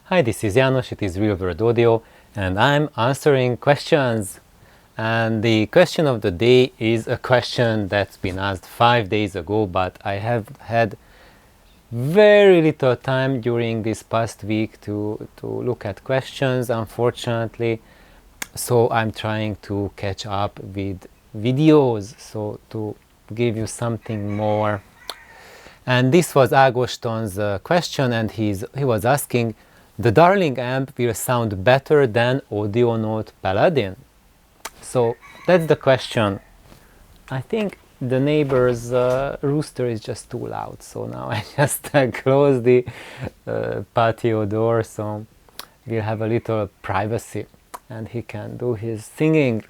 Hi, this is János, it is Real World Audio, and I'm answering questions. And the question of the day is a question that's been asked 5 days ago, but I have had very little time during this past week to look at questions, unfortunately. So I'm trying to catch up with videos, so to give you something more. And this was Ágoston's question, and he was asking, the Darling amp will sound better than Audionote Paladin? So that's the question. I think the neighbor's rooster is just too loud, so now I just close the patio door, so we'll have a little privacy and he can do his singing.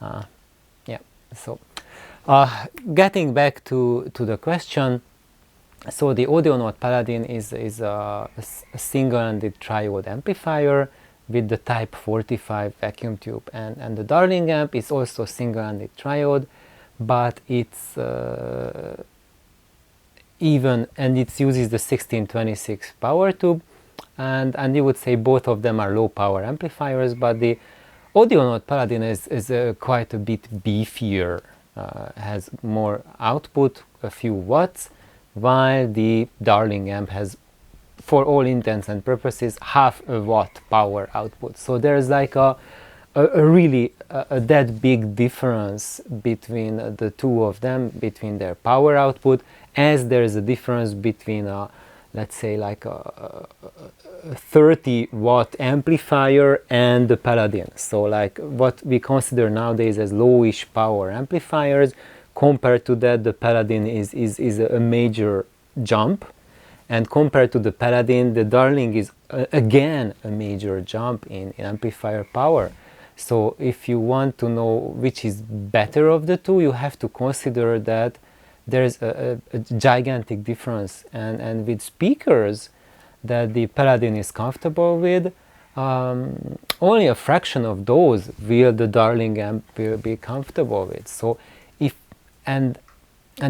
Yeah, so getting back to the question, so the Audionote Paladin is a single-ended triode amplifier with the type 45 vacuum tube, and the Darling amp is also single-ended triode, but it's it uses the 1626 power tube, and you would say both of them are low power amplifiers, but the Audionote Paladin is quite a bit beefier, has more output, a few watts, while the Darling amp has, for all intents and purposes, half a watt power output. So there's like a really that big difference between the two of them, between their power output, as there is a difference between let's say like a 30 watt amplifier and the Paladin. So like what we consider nowadays as lowish power amplifiers, compared to that the Paladin is a major jump, and compared to the Paladin the Darling is again a major jump in amplifier power. So if you want to know which is better of the two, you have to consider that there's a gigantic difference, and with speakers that the Paladin is comfortable with, only a fraction of those will the Darling amp will be comfortable with. So if and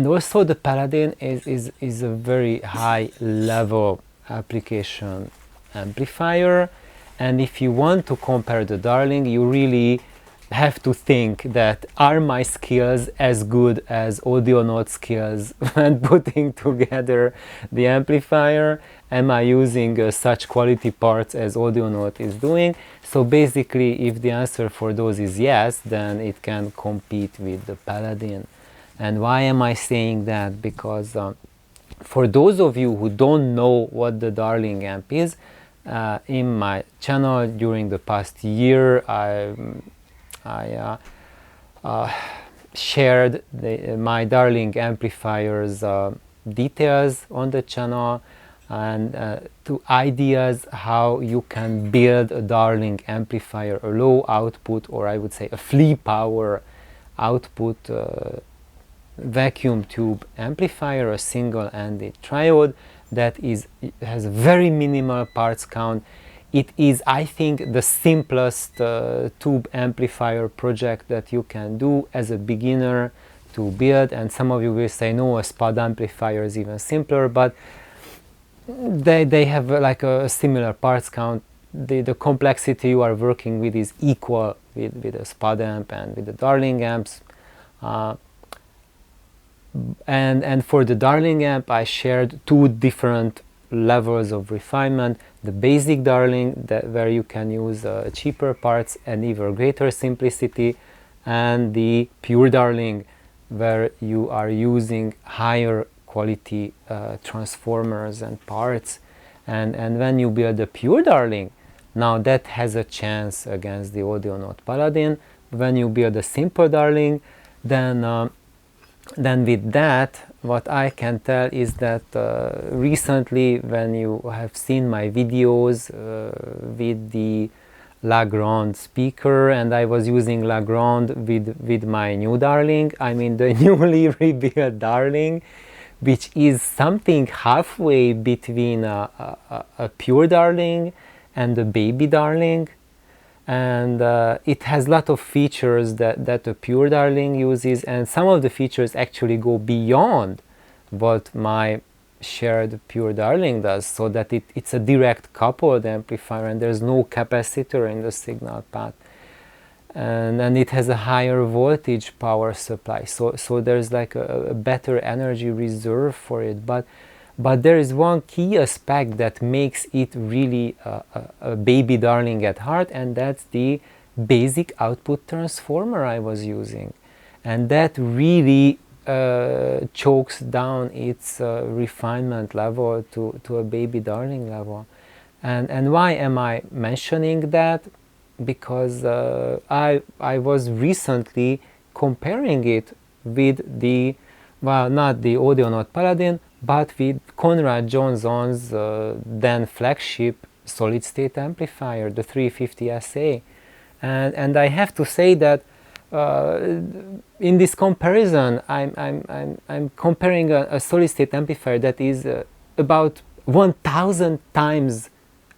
also the Paladin is a very high level application amplifier, and if you want to compare the Darling, you really have to think that, are my skills as good as Audionote skills when putting together the amplifier? Am I using such quality parts as Audionote is doing? So basically, if the answer for those is yes, then it can compete with the Paladin. And why am I saying that? Because for those of you who don't know what the Darling amp is, in my channel during the past year I shared my Darling amplifiers details on the channel, and to ideas how you can build a Darling amplifier, a low output, or I would say a flea power output vacuum tube amplifier, a single-ended triode that has very minimal parts count. It is, I think, the simplest tube amplifier project that you can do as a beginner to build, and some of you will say no, a spud amplifier is even simpler, but they have like a similar parts count. The complexity you are working with is equal with a spud amp and with the Darling amps. And for the Darling amp I shared two different levels of refinement: the basic Darling, where you can use cheaper parts and even greater simplicity, and the pure Darling, where you are using higher quality transformers and parts. And when you build a pure Darling, now that has a chance against the Audionote Paladin. When you build a simple Darling, then with that, what I can tell is that recently, when you have seen my videos with the Legrand speaker, and I was using Legrand with my new Darling, I mean the newly rebuilt Darling, which is something halfway between a pure Darling and a baby Darling. And it has a lot of features that a pure Darling uses, and some of the features actually go beyond what my shared pure Darling does, so that it's a direct coupled amplifier and there's no capacitor in the signal path, and it has a higher voltage power supply, so there's like a better energy reserve for it. But there is one key aspect that makes it really a baby Darling at heart, and that's the basic output transformer I was using, and that really chokes down its refinement level to a baby Darling level. And why am I mentioning that? Because I was recently comparing it with the, well, not the Audionote Paladin, but with Conrad Johnson's then flagship solid-state amplifier, the 350 SA. And I have to say that in this comparison, I'm comparing a solid-state amplifier that is about 1,000 times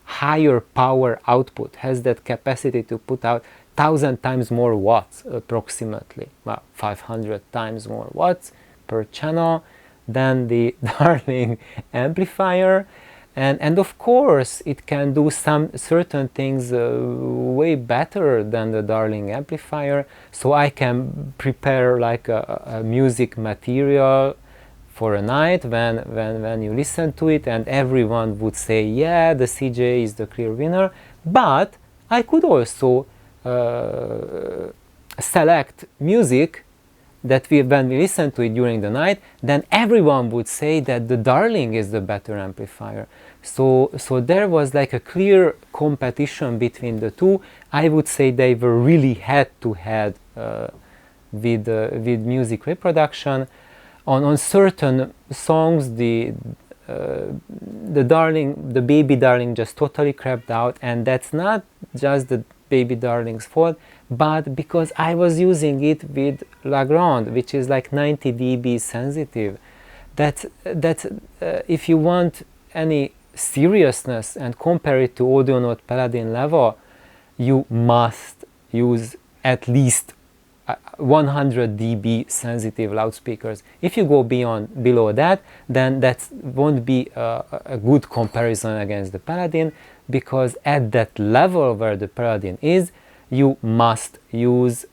higher power output, has that capacity to put out 1,000 times more watts approximately, well, 500 times more watts per channel than the Darling amplifier. And of course it can do some certain things way better than the Darling amplifier, so I can prepare like a music material for a night when you listen to it and everyone would say, yeah, the CJ is the clear winner. But I could also select music that when we listen to it during the night, then everyone would say that the Darling is the better amplifier. So there was like a clear competition between the two. I would say they were really head to head with music reproduction. On certain songs, the Darling, the baby Darling, just totally crapped out, and that's not just the baby Darling's fault, but because I was using it with Legrand, which is like 90 dB sensitive. That's if you want any seriousness and compare it to Audionote Paladin level, you must use at least 100 dB sensitive loudspeakers. If you go below that, then that won't be a good comparison against the Paladin, because at that level where the Paladin is, you must use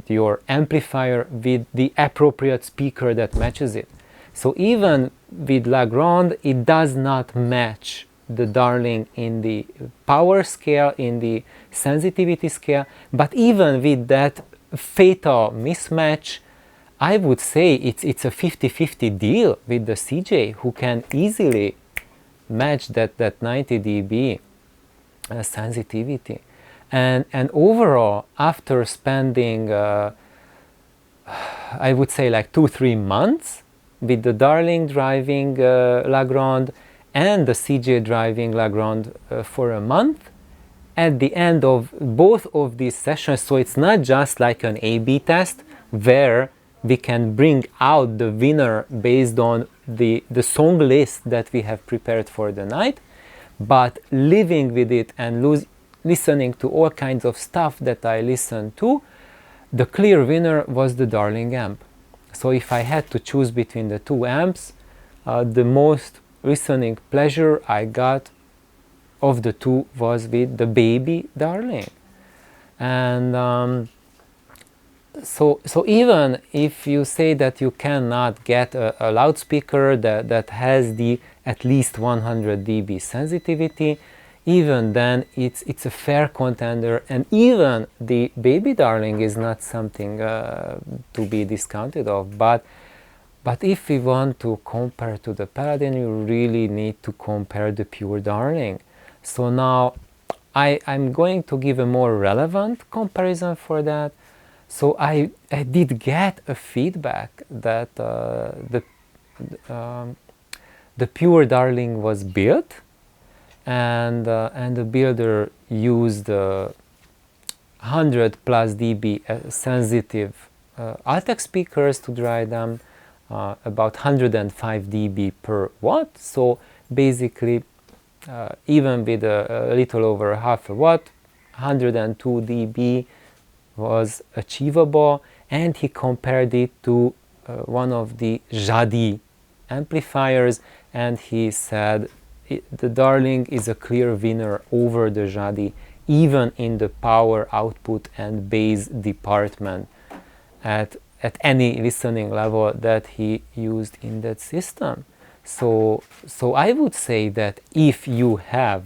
your amplifier with the appropriate speaker that matches it. So even with Legrand, it does not match the Darling in the power scale, in the sensitivity scale, but even with that fatal mismatch, I would say it's a 50-50 deal with the CJ, who can easily match that 90 dB sensitivity. And overall, after spending I would say like 2-3 months with the Darling driving Legrand and the CJ driving Legrand for a month, at the end of both of these sessions, so it's not just like an A/B test where we can bring out the winner based on the song list that we have prepared for the night, but living with it and listening to all kinds of stuff that I listened to, the clear winner was the Darling amp. So if I had to choose between the two amps, the most listening pleasure I got of the two was with the baby Darling. And so even if you say that you cannot get a loudspeaker that has the at least 100 dB sensitivity, even then it's a fair contender, and even the baby Darling is not something to be discounted of. But if we want to compare to the Paladin, you really need to compare the pure Darling. So now I'm going to give a more relevant comparison for that. So I did get a feedback that the pure Darling was built, and the builder used 100 plus dB sensitive Altec speakers to drive them, about 105 dB per watt. So basically, even with a little over half a watt, 102 dB was achievable, and he compared it to one of the Jadi amplifiers, and he said the Darling is a clear winner over the Jadi, even in the power output and bass department at any listening level that he used in that system. So I would say that if you have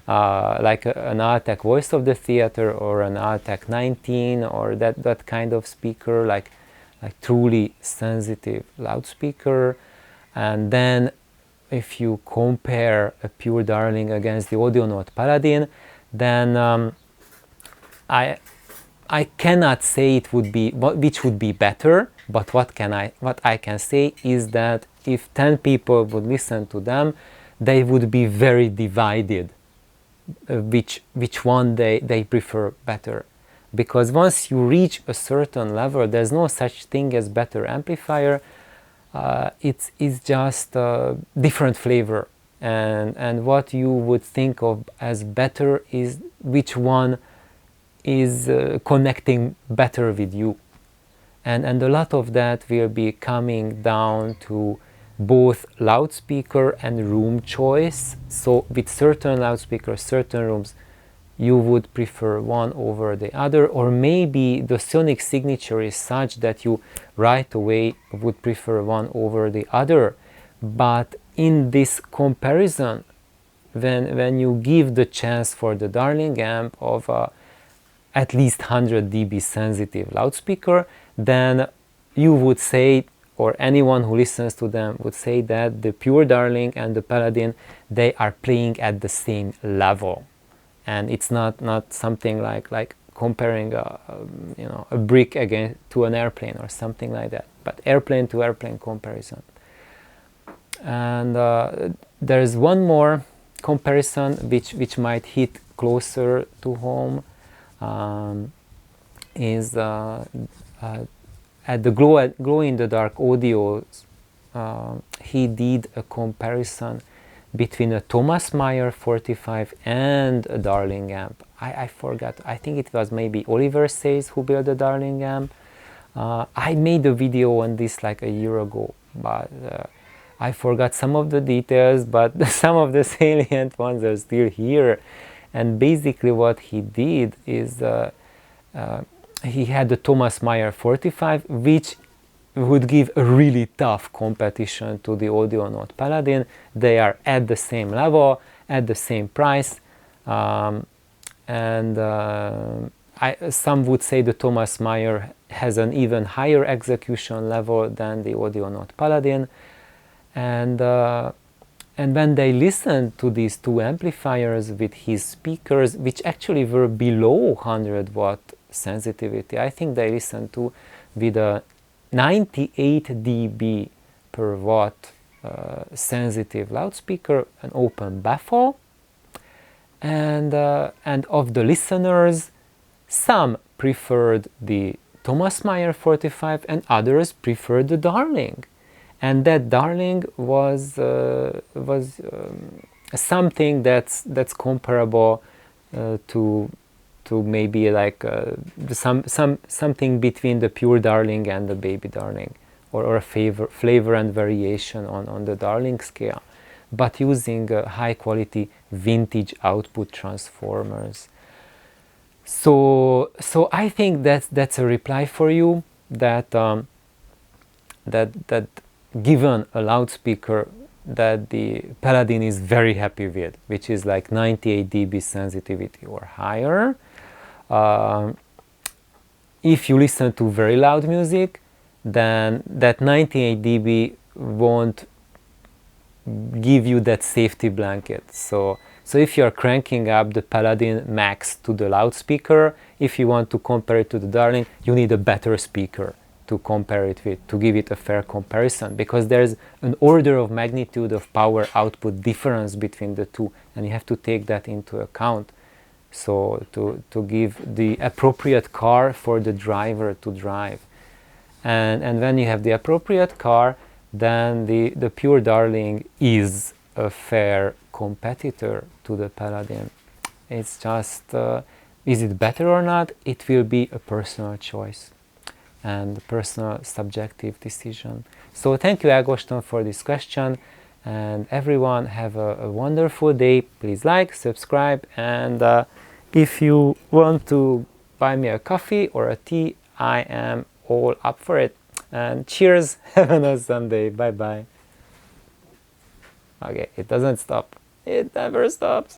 like an Altec Voice of the Theater or an Altec 19 or that kind of speaker, like truly sensitive loudspeaker, and then if you compare a pure Darling against the Audionote Paladin, then I cannot say it would be which would be better, but what I can say is that if 10 people would listen to them, they would be very divided which one they prefer better. Because once you reach a certain level, there's no such thing as better amplifier. It's just a different flavor, and what you would think of as better is which one is connecting better with you, and a lot of that will be coming down to both loudspeaker and room choice. So with certain loudspeakers, certain rooms, you would prefer one over the other, or maybe the sonic signature is such that you right away would prefer one over the other. But in this comparison, when you give the chance for the Darling amp of at least 100 dB sensitive loudspeaker, then you would say, or anyone who listens to them would say, that the pure Darling and the Paladin, they are playing at the same level. And it's not something like comparing a brick to an airplane or something like that, but airplane to airplane comparison. And there's one more comparison which might hit closer to home, is at the Glow in the Dark Audios. He did a comparison between a Thomas Meyer 45 and a Darling amp. I forgot, I think it was maybe Oliver Says who built the Darling amp. I made a video on this like a year ago, but I forgot some of the details, but some of the salient ones are still here. And basically what he did is he had the Thomas Meyer 45, which would give a really tough competition to the Audionote Paladin. They are at the same level, at the same price, and some would say the Thomas Meyer has an even higher execution level than the Audionote Paladin. And when they listened to these two amplifiers with his speakers, which actually were below 100 watt sensitivity, I think they listened to with a 98 dB per watt sensitive loudspeaker, an open baffle, and of the listeners, some preferred the Thomas Meyer 45 and others preferred the Darling. And that Darling was something that's comparable to maybe like something between the pure Darling and the baby Darling, or a flavor and variation on the Darling scale, but using high quality vintage output transformers. So I think that's a reply for you, that that given a loudspeaker that the Paladin is very happy with, which is like 98 dB sensitivity or higher. If you listen to very loud music, then that 98 dB won't give you that safety blanket. So if you are cranking up the Paladin max to the loudspeaker, if you want to compare it to the Darling, you need a better speaker to compare it with, to give it a fair comparison, because there's an order of magnitude of power output difference between the two, and you have to take that into account. So to give the appropriate car for the driver to drive. And when you have the appropriate car, then the pure Darling is a fair competitor to the Paladin. It's just, is it better or not? It will be a personal choice. and personal subjective decision. So thank you, Agoston, for this question, and everyone have a wonderful day. Please like, subscribe, and if you want to buy me a coffee or a tea, I am all up for it. And cheers, have an awesome day, bye bye. Okay, it doesn't stop, it never stops.